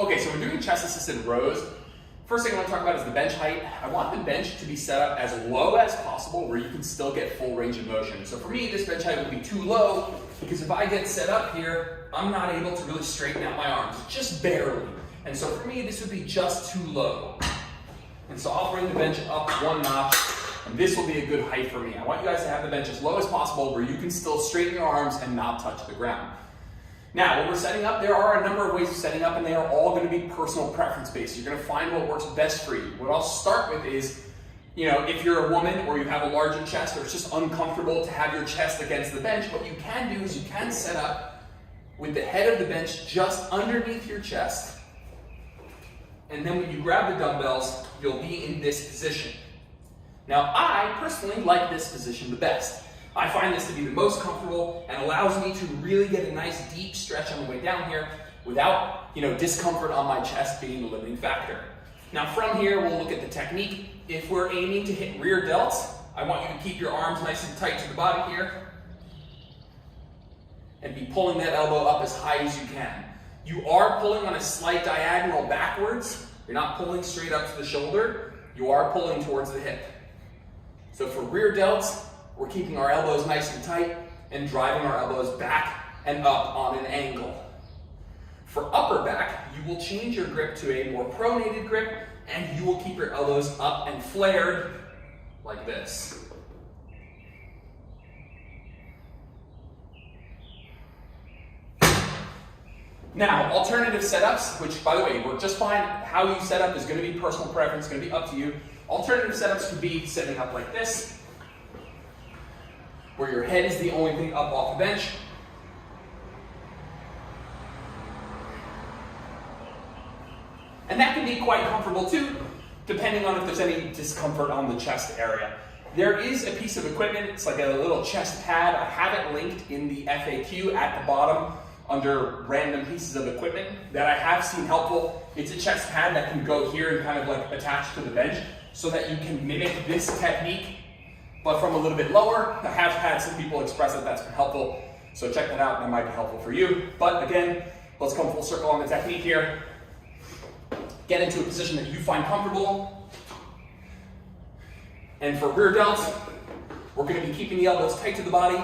Okay, so we're doing chest assisted rows. First thing I want to talk about is the bench height. I want the bench to be set up as low as possible where you can still get full range of motion. So for me, this bench height would be too low because if I get set up here, I'm not able to really straighten out my arms, just barely. And so for me, this would be just too low. And so I'll bring the bench up one notch, and this will be a good height for me. I want you guys to have the bench as low as possible where you can still straighten your arms and not touch the ground. Now, when we're setting up, there are a number of ways of setting up, and they are all going to be personal preference based. You're going to find what works best for you. What I'll start with is, if you're a woman or you have a larger chest or it's just uncomfortable to have your chest against the bench, what you can do is you can set up with the head of the bench just underneath your chest. And then when you grab the dumbbells, you'll be in this position. Now, I personally like this position the best. I find this to be the most comfortable and allows me to really get a nice deep stretch on the way down here without, discomfort on my chest being the limiting factor. Now from here, we'll look at the technique. If we're aiming to hit rear delts, I want you to keep your arms nice and tight to the body here and be pulling that elbow up as high as you can. You are pulling on a slight diagonal backwards. You're not pulling straight up to the shoulder. You are pulling towards the hip. So for rear delts, we're keeping our elbows nice and tight and driving our elbows back and up on an angle. For upper back, you will change your grip to a more pronated grip and you will keep your elbows up and flared like this. Now, alternative setups, which by the way, work just fine. How you set up is going to be personal preference, going to be up to you. Alternative setups could be setting up like this, where your head is the only thing up off the bench. And that can be quite comfortable too, depending on if there's any discomfort on the chest area. There is a piece of equipment, it's like a little chest pad. I have it linked in the FAQ at the bottom under random pieces of equipment that I have seen helpful. It's a chest pad that can go here and kind of like attach to the bench so that you can mimic this technique but from a little bit lower. I have had some people express that that's been helpful, so check that out, that might be helpful for you. But again, let's come full circle on the technique here. Get into a position that you find comfortable. And for rear delts, we're going to be keeping the elbows tight to the body,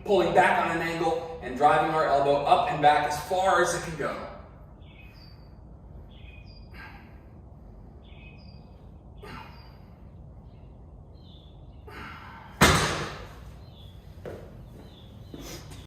pulling back on an angle, and driving our elbow up and back as far as it can go.